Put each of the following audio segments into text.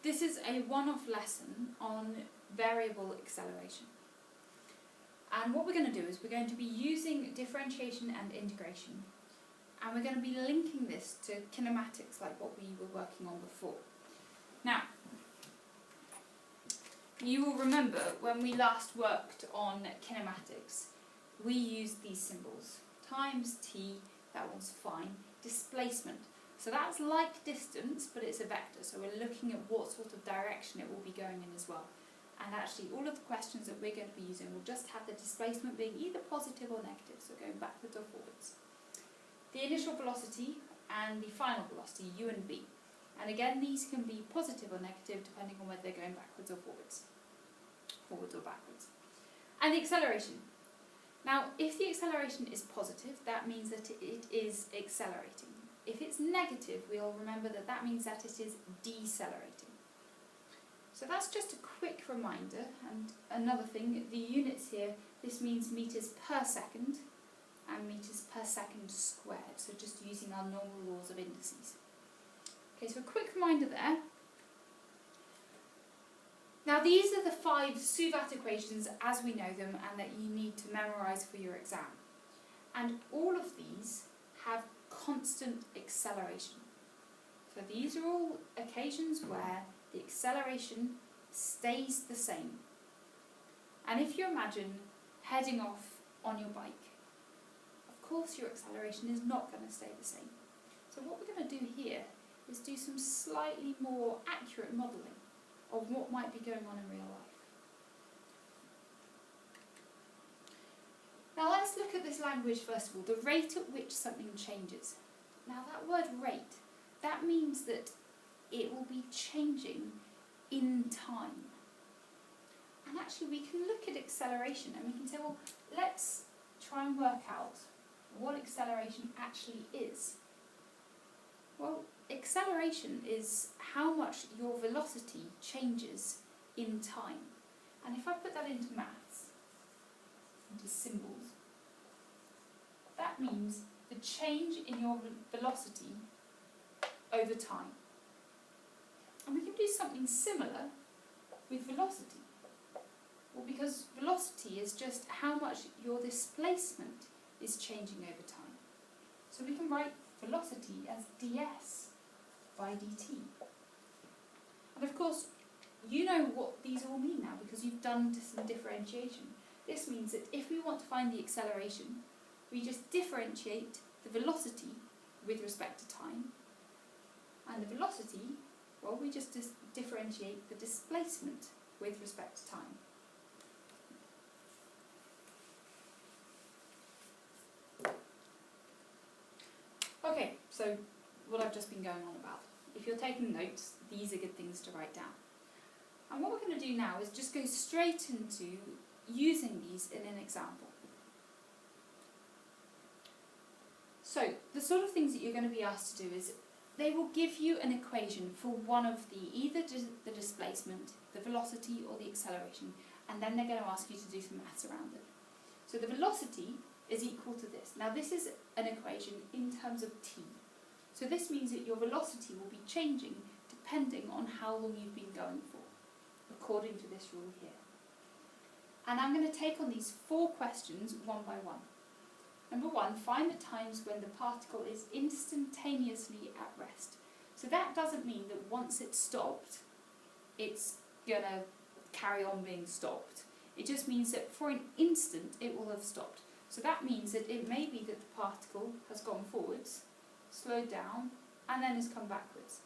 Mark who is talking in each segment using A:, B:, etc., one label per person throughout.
A: This is a one-off lesson on variable acceleration. And what we're going to do is we're going to be using differentiation and integration, and we're going to be linking this to kinematics like what we were working on before. Now, you will remember when we last worked on kinematics, we used these symbols. Times t, that one's fine. Displacement. So that's like distance, but it's a vector, so we're looking at what sort of direction it will be going in as well. And actually all of the questions that we're going to be using will just have the displacement being either positive or negative, so going backwards or forwards. The initial velocity and the final velocity, u and v. And again, these can be positive or negative depending on whether they're going backwards or forwards or backwards. And the acceleration. Now, if the acceleration is positive, that means that it is accelerating. If it's negative, we'll remember that that means that it is decelerating. So that's just a quick reminder. And another thing, the units here, this means meters per second and meters per second squared. So just using our normal laws of indices. Okay, so a quick reminder there. Now these are the 5 Suvat equations as we know them and that you need to memorise for your exam. And all of these have constant acceleration. So these are all occasions where the acceleration stays the same. And if you imagine heading off on your bike, of course your acceleration is not going to stay the same. So what we're going to do here is do some slightly more accurate modelling of what might be going on in real life. Now let's look at this language first of all, the rate at which something changes. Now that word rate, that means that it will be changing in time. And actually we can look at acceleration and we can say, well, let's try and work out what acceleration actually is. Well, acceleration is how much your velocity changes in time. And if I put that into maths, into symbols, that means the change in your velocity over time. And we can do something similar with velocity. Well, because velocity is just how much your displacement is changing over time. So we can write velocity as ds by dt. And of course, you know what these all mean now because you've done some differentiation. This means that if we want to find the acceleration, we just differentiate the velocity with respect to time, and the velocity, well, we just differentiate the displacement with respect to time. Okay, so what I've just been going on about. If you're taking notes, these are good things to write down. And what we're going to do now is just go straight into using these in an example. So, the sort of things that you're going to be asked to do is, they will give you an equation for one of either the displacement, the velocity or the acceleration, and then they're going to ask you to do some maths around it. So the velocity is equal to this. Now this is an equation in terms of t. So this means that your velocity will be changing depending on how long you've been going for, according to this rule here. And I'm going to take on these 4 questions one by one. Number 1, find the times when the particle is instantaneously at rest. So that doesn't mean that once it's stopped, it's going to carry on being stopped. It just means that for an instant it will have stopped. So that means that it may be that the particle has gone forwards, slowed down, and then has come backwards.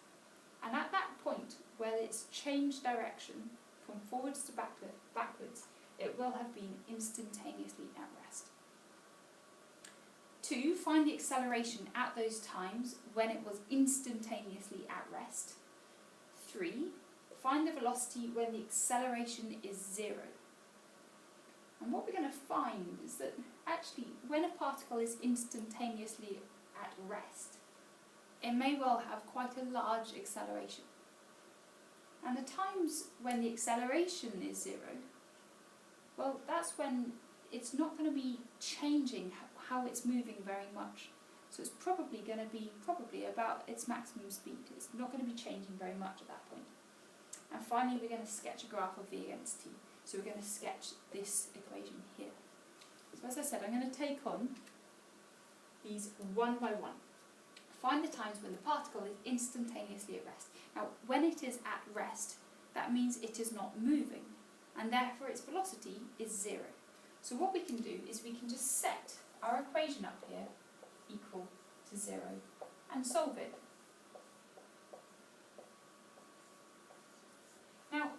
A: And at that point, where it's changed direction from forwards to backwards, it will have been instantaneously at rest. 2, find the acceleration at those times when it was instantaneously at rest. 3, find the velocity when the acceleration is 0. And what we're going to find is that actually when a particle is instantaneously at rest, it may well have quite a large acceleration. And the times when the acceleration is 0, well, that's when it's not going to be changing how it's moving very much. So it's probably going to be about its maximum speed. It's not going to be changing very much at that point. And finally, we're going to sketch a graph of v against t. So we're going to sketch this equation here. So as I said, I'm going to take on these one by one. Find the times when the particle is instantaneously at rest. Now, when it is at rest, that means it is not moving, and therefore its velocity is 0. So what we can do is we can just set our equation up here equal to 0 and solve it. Now,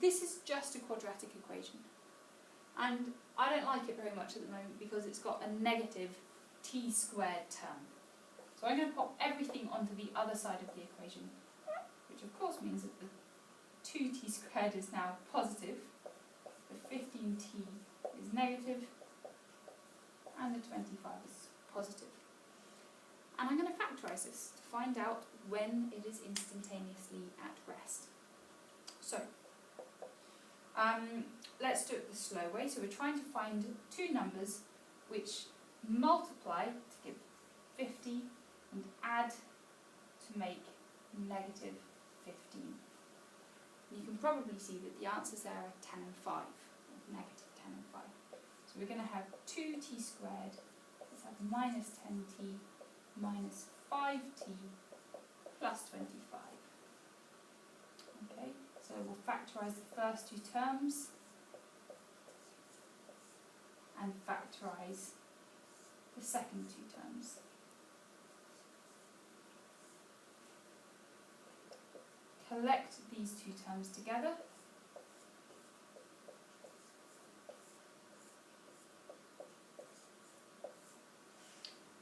A: this is just a quadratic equation, and I don't like it very much at the moment because it's got a negative t squared term. So I'm going to pop everything onto the other side of the equation, which of course means that the 2t squared is now positive, the 15t is negative, and the 25 is positive. And I'm going to factorise this to find out when it is instantaneously at rest. So, let's do it the slow way. So we're trying to find two numbers which multiply to give 50 and add to make negative 15. You can probably see that the answers there are 10 and 5, or negative 10 and 5. So we're going to have 2t squared, let's have minus 10t minus 5t plus 25. Okay, so we'll factorise the first two terms and factorise the second two terms. Collect these two terms together.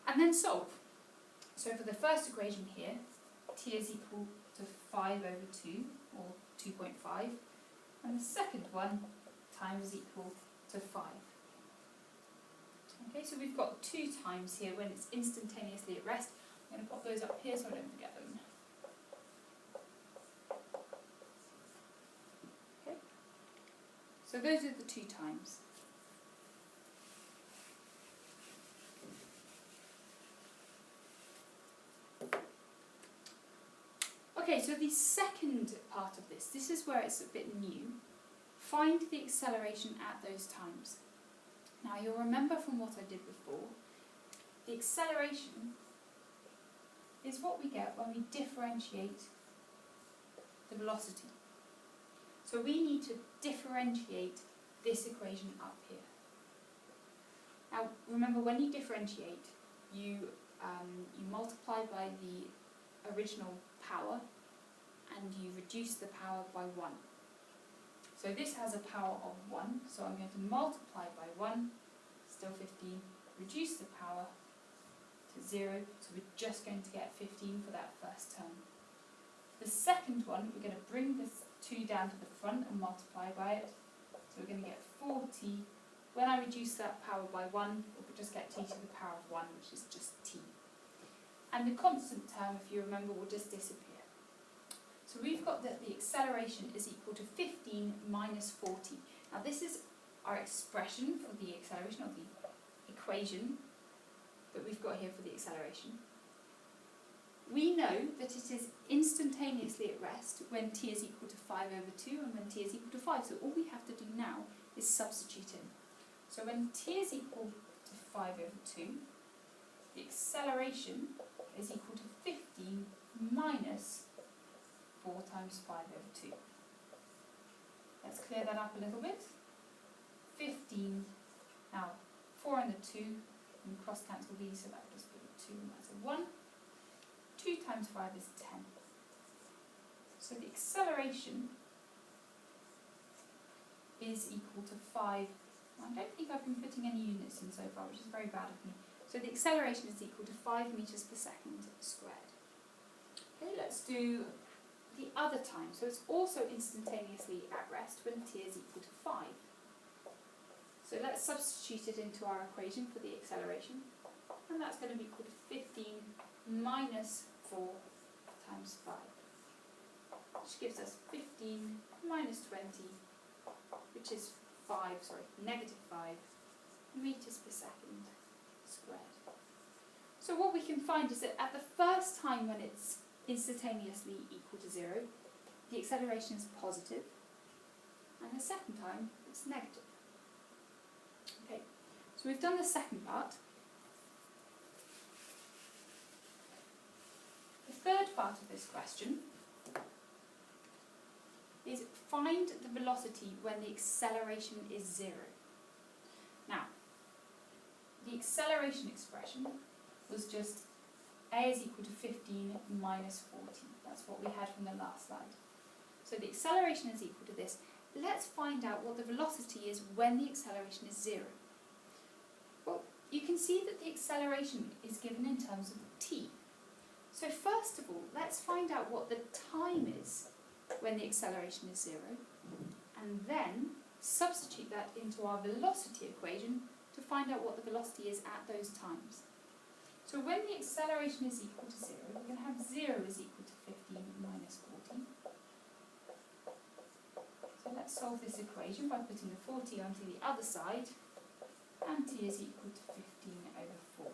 A: And then solve. So for the first equation here, t is equal to 5 over 2, or 2.5, and the second one, time is equal to 5. Okay, so we've got 2 times here when it's instantaneously at rest. I'm going to pop those up here so I don't forget them. Okay, so those are the 2 times. Okay, so the second part of this is where it's a bit new. Find the acceleration at those times. Now you'll remember from what I did before, the acceleration is what we get when we differentiate the velocity. So we need to differentiate this equation up here. Now remember, when you differentiate, you multiply by the original power and you reduce the power by 1. So this has a power of 1, so I'm going to multiply by 1, still 15, reduce the power to 0, so we're just going to get 15 for that first term. The second one, we're going to bring this 2 down to the front and multiply by it, so we're going to get 4t. When I reduce that power by 1, we'll just get t to the power of 1, which is just t. And the constant term, if you remember, will just disappear. So we've got that the acceleration is equal to 15 minus 40. Now this is our expression for the acceleration, or the equation that we've got here for the acceleration. We know that it is instantaneously at rest when t is equal to 5 over 2 and when t is equal to 5. So all we have to do now is substitute in. So when t is equal to 5 over 2, the acceleration is equal to 15 minus 4 times 5 over 2. Let's clear that up a little bit. 15, now 4 and the 2, and cross cancel these, so that will just be a 2 and that's a 1. 2 times 5 is 10. So the acceleration is equal to 5. I don't think I've been putting any units in so far, which is very bad of me. So the acceleration is equal to 5 meters per second squared. Okay, let's do the other time. So it's also instantaneously at rest when t is equal to 5. So let's substitute it into our equation for the acceleration. And that's going to be equal to 15 minus 4 times 5. Which gives us 15 minus 20, which is negative 5 meters per second squared. So what we can find is that at the first time when it's instantaneously equal to 0, the acceleration is positive, and the second time it's negative. Okay, so we've done the second part. The third part of this question is find the velocity when the acceleration is 0. Now, the acceleration expression was just a is equal to 15 minus 40. That's what we had from the last slide. So the acceleration is equal to this. Let's find out what the velocity is when the acceleration is 0. Well, you can see that the acceleration is given in terms of t. So first of all, let's find out what the time is when the acceleration is 0, and then substitute that into our velocity equation to find out what the velocity is at those times. So when the acceleration is equal to 0, we're going to have 0 is equal to 15 minus 40. So let's solve this equation by putting the 40 onto the other side, and t is equal to 15 over 4.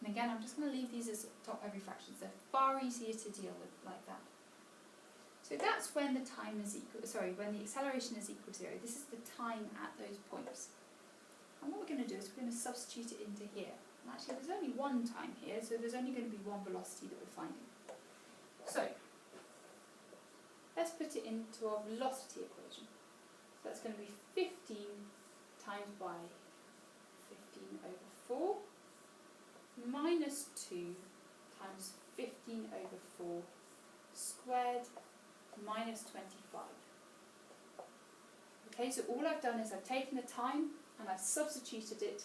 A: And again, I'm just going to leave these as top-heavy fractions. They're far easier to deal with like that. So that's when the time is equal, when the acceleration is equal to 0. This is the time at those points. And what we're going to do is we're going to substitute it into here. And actually there's only one time here, so there's only going to be one velocity that we're finding. So, let's put it into our velocity equation. So that's going to be 15 times by 15 over 4 minus 2 times 15 over 4 squared minus 25. Okay, so all I've done is I've taken the time and I've substituted it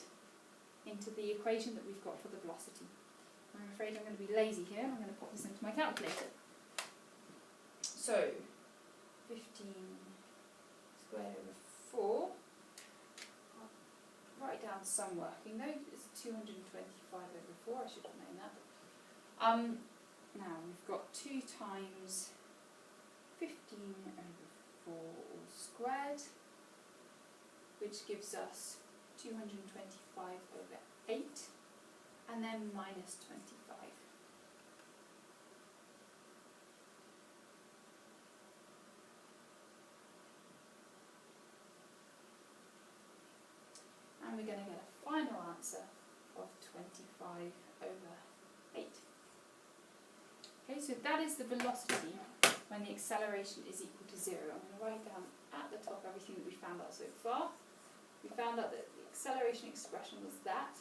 A: into the equation that we've got for the velocity. I'm afraid I'm going to be lazy here, and I'm going to pop this into my calculator. So, 15 squared over 4, I'll write down some working though, it's 225 over 4, I should have known that. Now we've got 2 times 15 over 4 all squared, which gives us 225 over 8, and then minus 25. And we're going to get a final answer of 25 over 8. Okay, so that is the velocity when the acceleration is equal to 0. I'm going to write down at the top everything that we found out so far. We found out that the acceleration expression was that,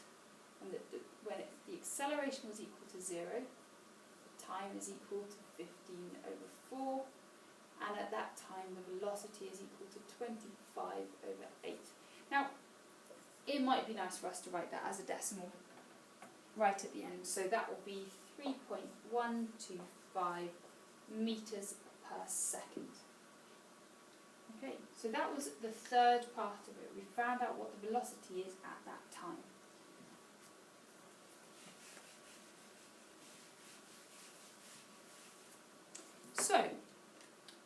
A: and that when the acceleration was equal to 0, the time is equal to 15 over 4, and at that time the velocity is equal to 25 over 8. Now, it might be nice for us to write that as a decimal right at the end, so that will be 3.125 meters per second. Okay, so that was the third part of it. We found out what the velocity is at that time. So,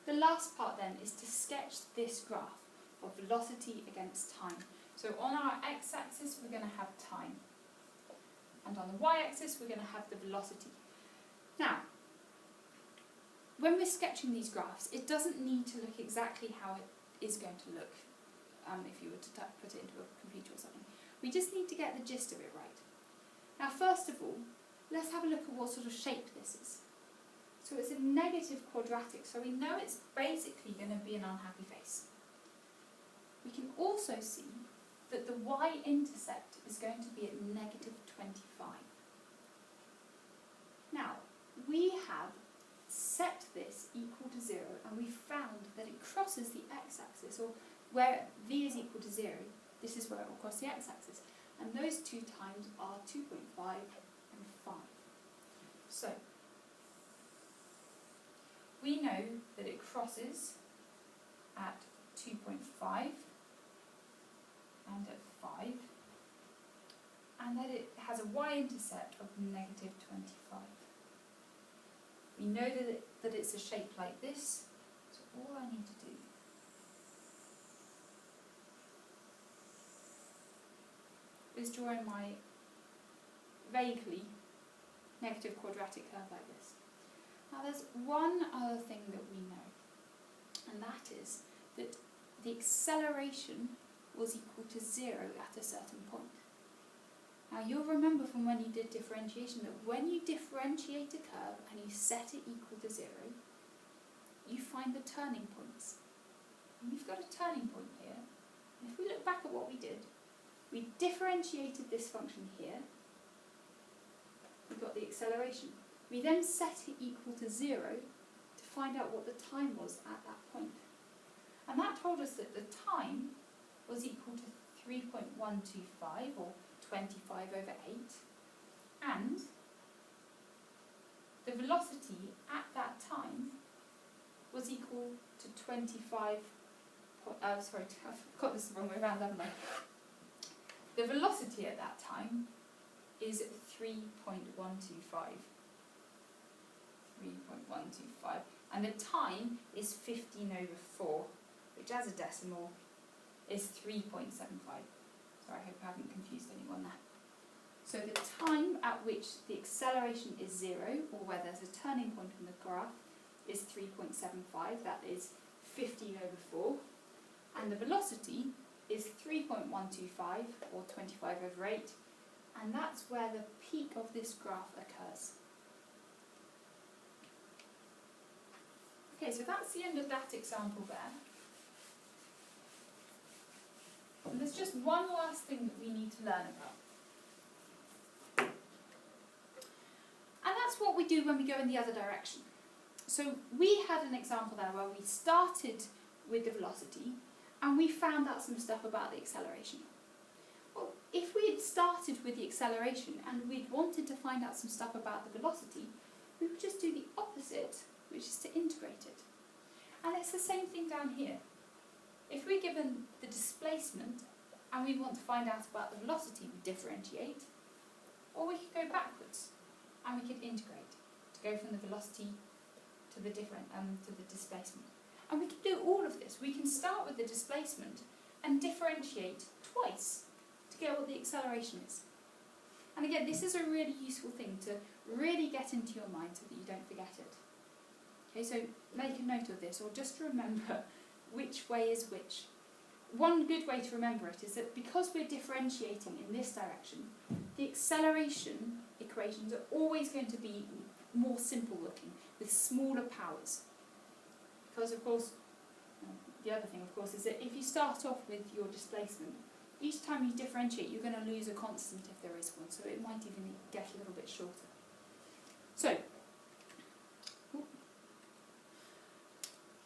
A: the last part then is to sketch this graph of velocity against time. So on our x-axis we're going to have time, and on the y-axis we're going to have the velocity. Now, when we're sketching these graphs, it doesn't need to look exactly how it is going to look if you were to put it into a computer or something. We just need to get the gist of it right. Now, first of all, let's have a look at what sort of shape this is. So it's a negative quadratic, so we know it's basically going to be an unhappy face. We can also see that the y-intercept is going to be at negative 25. Now, we have set this equal to 0, and we found that it crosses the x-axis, or where v is equal to 0, this is where it will cross the x-axis, and those two times are 2.5 and 5. So, we know that it crosses at 2.5 and at 5, and that it has a y-intercept of negative 25. We know that it's a shape like this, so all I need to do is draw in my vaguely negative quadratic curve like this. Now there's one other thing that we know. and that is that the acceleration was equal to 0 at a certain point. Now you'll remember from when you did differentiation that when you differentiate a curve and you set it equal to 0, you find the turning points. And we've got a turning point here. And if we look back at what we did, we differentiated this function here. We got the acceleration. We then set it equal to 0 to find out what the time was at that point. And that told us that the time was equal to 3.125, or 25 over 8, and the velocity at that time was equal to 25, sorry, I've got this the wrong way around, haven't I? The velocity at that time is 3.125. 3.125, and the time is 15 over 4, which as a decimal is 3.75. Sorry, I hope I haven't confused anyone there. So the time at which the acceleration is 0, or where there's a turning point in the graph, is 3.75, that is 15 over 4, and the velocity is 3.125, or 25 over 8, and that's where the peak of this graph occurs. Okay, so that's the end of that example there. And there's just one last thing that we need to learn about. And that's what we do when we go in the other direction. So we had an example there where we started with the velocity and we found out some stuff about the acceleration. Well, if we had started with the acceleration and we'd wanted to find out some stuff about the velocity, we would just do the opposite, which is to integrate it. And it's the same thing down here. If we're given the displacement and we want to find out about the velocity, we differentiate, or we could go backwards and we could integrate to go from the velocity to the displacement. And we can do all of this. We can start with the displacement and differentiate twice to get what the acceleration is. And again, this is a really useful thing to really get into your mind so that you don't forget it. Okay, so make a note of this, or just remember which way is which. One good way to remember it is that because we're differentiating in this direction, the acceleration equations are always going to be more simple looking, with smaller powers. Because of course, the other thing of course is that if you start off with your displacement, each time you differentiate you're going to lose a constant if there is one, so it might even get a little bit shorter. So,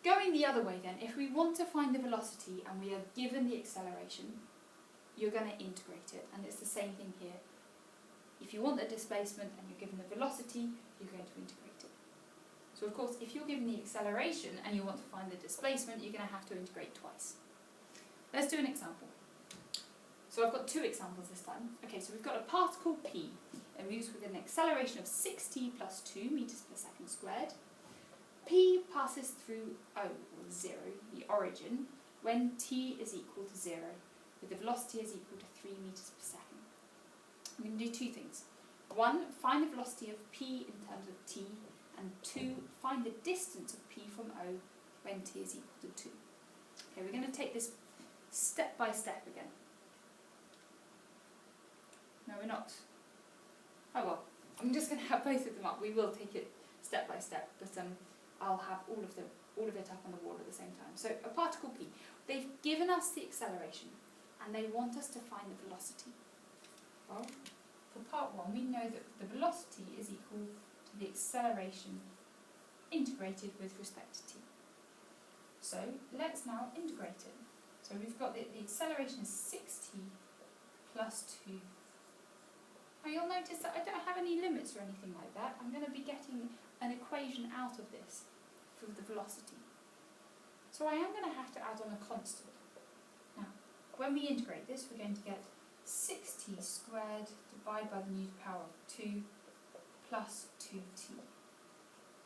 A: going the other way then, if we want to find the velocity and we are given the acceleration, you're going to integrate it, and it's the same thing here. If you want the displacement and you're given the velocity, you're going to integrate it. So of course, if you're given the acceleration and you want to find the displacement, you're going to have to integrate twice. Let's do an example. So I've got two examples this time. Okay, so we've got a particle P. It moves with an acceleration of 6t plus 2 meters per second squared. P passes through O, or 0, the origin, when t is equal to 0, with the velocity is equal to 3 meters per second. I'm going to do two things. One, find the velocity of P in terms of t, and two, find the distance of P from O when t is equal to 2. Okay, we're going to take this step by step again. No, we're not. Oh well, I'm just going to have both of them up. We will take it step by step, but I'll have all of it up on the wall at the same time. So a particle P, they've given us the acceleration and they want us to find the velocity. Well, for part 1 we know that the velocity is equal to the acceleration integrated with respect to t. So let's now integrate it. So we've got the acceleration is 6t plus 2. Now you'll notice that I don't have any limits or anything like that. I'm going to be getting an equation out of this for the velocity. So I am going to have to add on a constant. Now, when we integrate this, we're going to get 6t squared divided by the new power of 2 plus 2t.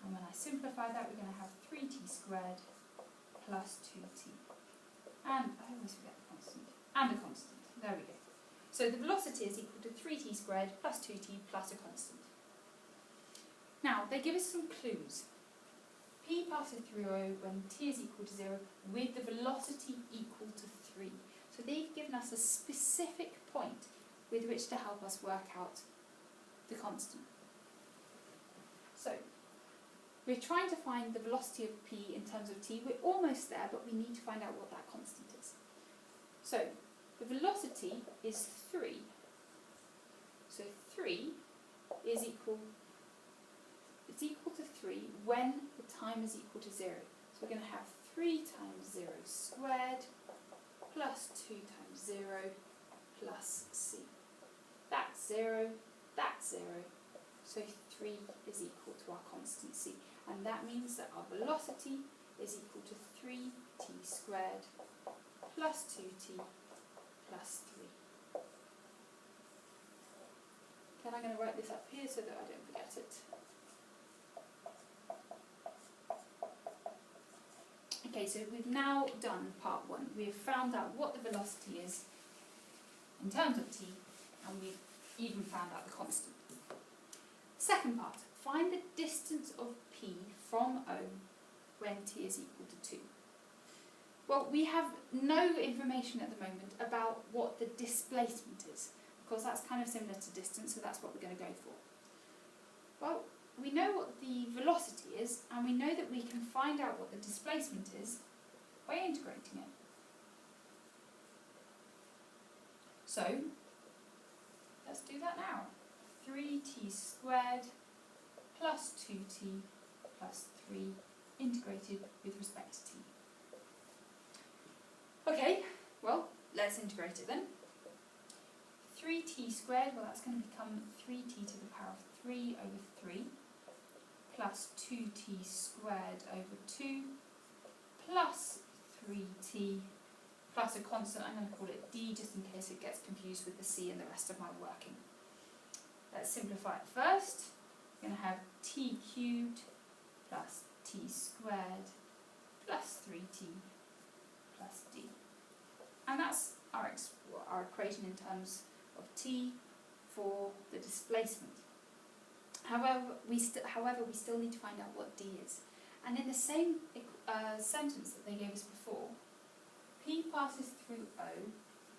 A: And when I simplify that, we're going to have 3t squared plus 2t. And I always forget the constant. And a constant. There we go. So the velocity is equal to 3t squared plus 2t plus a constant. Now, they give us some clues. P passes through O when t is equal to 0 with the velocity equal to 3. So they've given us a specific point with which to help us work out the constant. So we're trying to find the velocity of P in terms of t. We're almost there, but we need to find out what that constant is. So the velocity is 3. So 3 is equal to 3 when the time is equal to 0. So we're going to have 3 times 0 squared plus 2 times 0 plus c. That's 0, that's 0. So 3 is equal to our constant c. And that means that our velocity is equal to 3t squared plus 2t plus 3. Then I'm going to write this up here so that I don't forget it. Okay, so we've now done part 1. We've found out what the velocity is in terms of t, and we've even found out the constant. Second part, find the distance of P from O when t is equal to 2. Well, we have no information at the moment about what the displacement is, because that's kind of similar to distance, so that's what we're going to go for. Well, we know what the velocity is, and we know that we can find out what the displacement is by integrating it. So, let's do that now. 3t squared plus 2t plus 3 integrated with respect to t. Okay, well, let's integrate it then. 3t squared, well, that's going to become 3t to the power of 3 over 3 plus 2t squared over 2 plus 3t plus a constant. I'm going to call it d just in case it gets confused with the c and the rest of my working. Let's simplify it first. We're going to have t cubed plus t squared plus 3t plus d. And that's our equation in terms of t for the displacement. However, we still need to find out what d is. And in the same sentence that they gave us before, P passes through O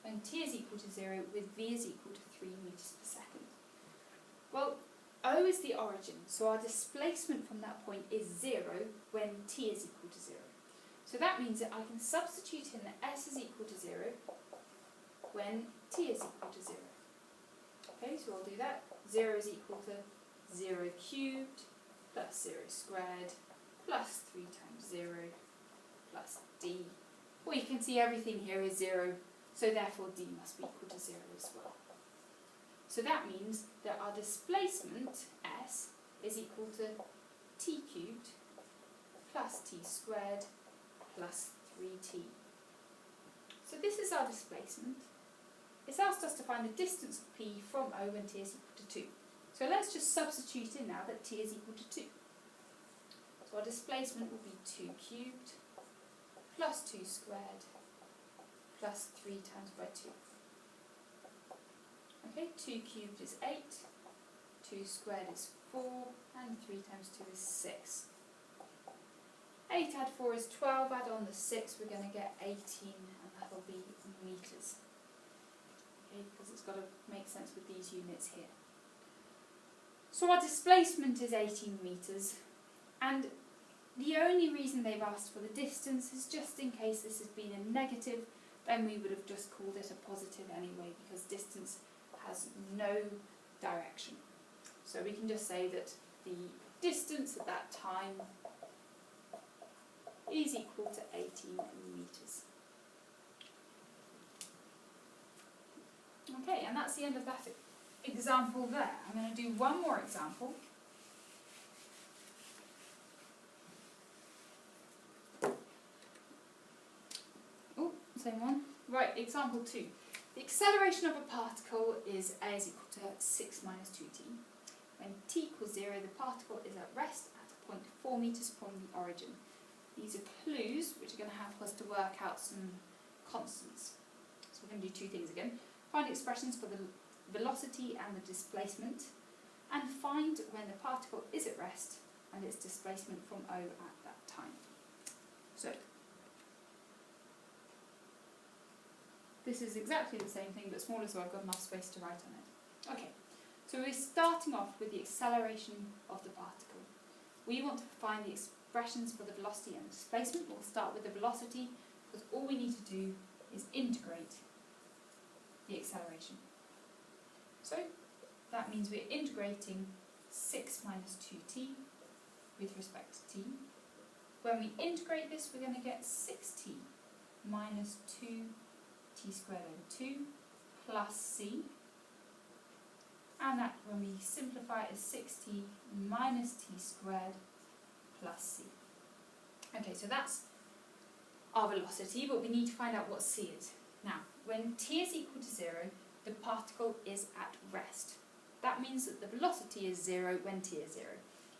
A: when t is equal to 0 with v is equal to 3 meters per second. Well, O is the origin, so our displacement from that point is 0 when t is equal to 0. So that means that I can substitute in that s is equal to 0 when t is equal to 0. Okay, so I'll do that. 0 is equal to 0 cubed plus 0 squared plus 3 times 0 plus d. Well, you can see everything here is 0, so therefore d must be equal to 0 as well. So that means that our displacement, s, is equal to t cubed plus t squared plus 3t. So this is our displacement. It's asked us to find the distance of P from O when t is equal to 2. So let's just substitute in now that t is equal to 2. So our displacement will be 2 cubed plus 2 squared plus 3 times by 2. Okay, 2 cubed is 8, 2 squared is 4, and 3 times 2 is 6. 8 add 4 is 12, add on the 6, we're going to get 18, and that'll be meters. Okay, because it's got to make sense with these units here. So our displacement is 18 meters, and the only reason they've asked for the distance is just in case this has been a negative, then we would have just called it a positive anyway, because distance has no direction. So we can just say that the distance at that time is equal to 18 meters. Okay, and that's the end of that example there. I'm going to do one more example. Oh, same one. Right, example 2. The acceleration of a particle is a is equal to 6 minus 2t. When t equals 0, the particle is at rest at a point 4 meters from the origin. These are clues which are going to help us to work out some constants. So we're going to do two things again. Find expressions for the velocity and the displacement, and find when the particle is at rest and its displacement from O at that time. So this is exactly the same thing but smaller, so I've got enough space to write on it. Okay, so we're starting off with the acceleration of the particle. We want to find the expressions for the velocity and displacement. We'll start with the velocity because all we need to do is integrate the acceleration. So that means we're integrating 6 minus 2t with respect to t. When we integrate this, we're going to get 6t minus 2t squared over 2 plus c. And that, when we simplify, is 6t minus t squared plus c. Okay, so that's our velocity, but we need to find out what c is. Now, when t is equal to 0, the particle is at rest. That means that the velocity is 0 when t is 0.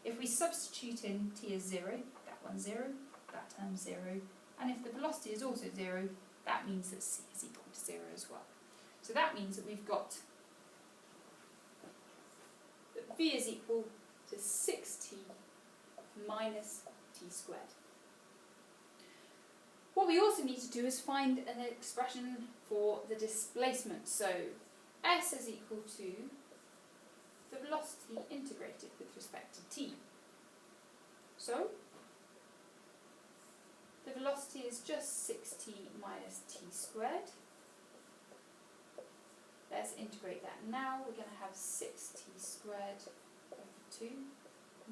A: If we substitute in t as 0, that one's 0, that term's 0, and if the velocity is also 0, that means that c is equal to 0 as well. So that means that we've got that v is equal to 6t minus t squared. What we also need to do is find an expression for the displacement. So s is equal to the velocity integrated with respect to t. So the velocity is just 6t minus t squared. Let's integrate that now. We're going to have 6t squared over 2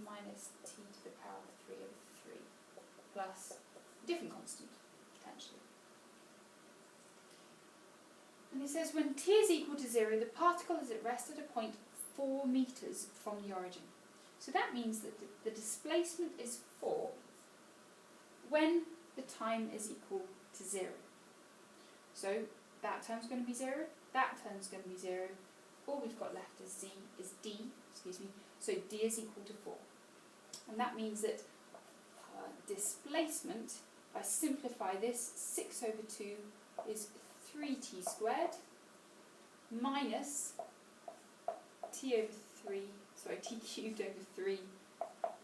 A: minus t to the power of 3 over 3 plus a different constant, potentially. And it says when t is equal to 0, the particle is at rest at a point 4 meters from the origin. So that means that the displacement is 4 when the time is equal to 0. So that term's going to be 0, that term's going to be 0. All we've got left is d, so d is equal to 4. And that means that displacement, if I simplify this, 6 over 2 is 3t squared minus t cubed over 3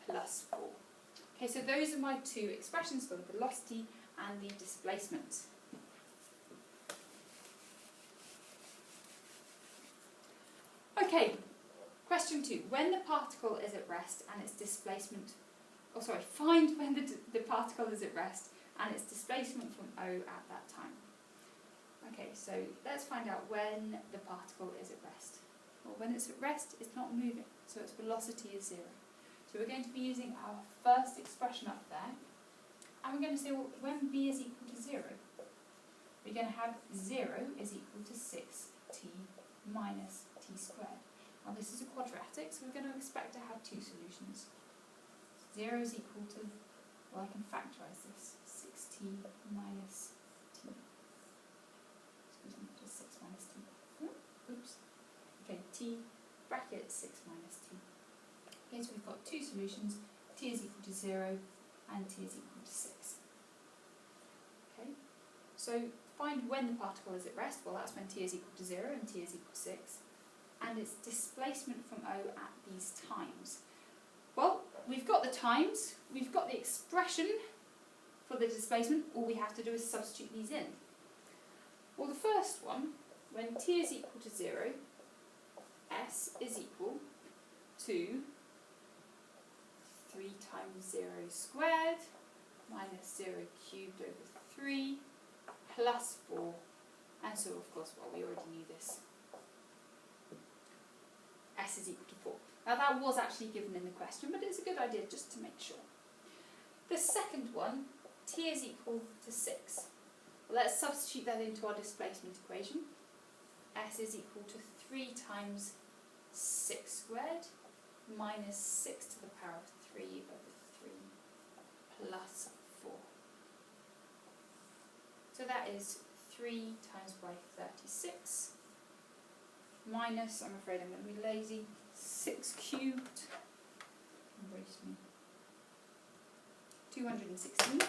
A: plus 4. Okay, so those are my two expressions for the velocity and the displacement. Okay, question 2. When the particle is at rest and its displacement, find when the particle is at rest and its displacement from O at that time. Okay, so let's find out when the particle is at rest. Well, when it's at rest, it's not moving, so its velocity is 0. So we're going to be using our first expression up there, and we're going to say, well, when v is equal to 0, we're going to have 0 is equal to 6t minus t squared. Now this is a quadratic, so we're going to expect to have two solutions. 0 is equal to, well, I can factorise this, 6t minus t. Excuse me, just 6 minus t. Oops. Okay, t bracket 6 minus t. Okay, so we've got two solutions, t is equal to 0 and t is equal to 6. Okay, so find when the particle is at rest. Well, that's when t is equal to 0 and t is equal to 6. And its displacement from O at these times. Well, we've got the times, we've got the expression for the displacement. All we have to do is substitute these in. Well, the first one, when t is equal to 0, s is equal to 3 times 0 squared minus 0 cubed over 3 plus 4. And so, of course, well, we already knew this. S is equal to 4. Now that was actually given in the question, but it's a good idea just to make sure. The second one, t is equal to 6. Well, let's substitute that into our displacement equation. S is equal to 3 times 6 squared minus 6 to the power of 3 over 3 plus 4. So that is 3 times by 36 minus, I'm afraid I'm going to be lazy, 6 cubed, embrace me, 216,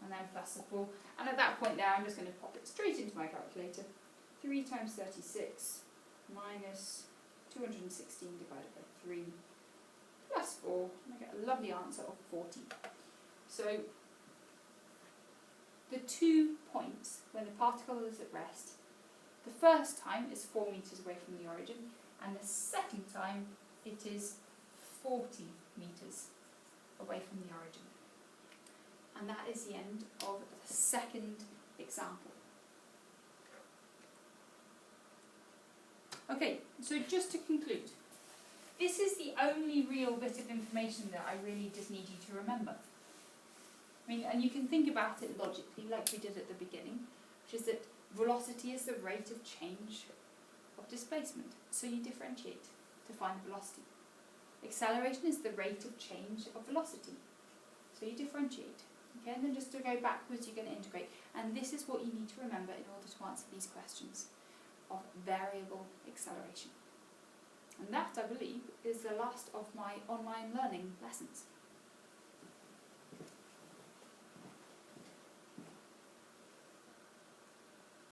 A: and then plus the 4, and at that point there I'm just going to pop it straight into my calculator. 3 times 36 minus 216 divided by 3 plus 4, and I get a lovely answer of 40. So the 2 points when the particle is at rest, the first time is 4 metres away from the origin, and the second time it is 40 metres away from the origin. And that is the end of the second example. Okay, so just to conclude, this is the only real bit of information that I really just need you to remember. I mean, and you can think about it logically, like we did at the beginning, which is that velocity is the rate of change of displacement. So you differentiate to find velocity. Acceleration is the rate of change of velocity. So you differentiate. Okay, and then just to go backwards, you're going to integrate. And this is what you need to remember in order to answer these questions of variable acceleration. And that, I believe, is the last of my online learning lessons.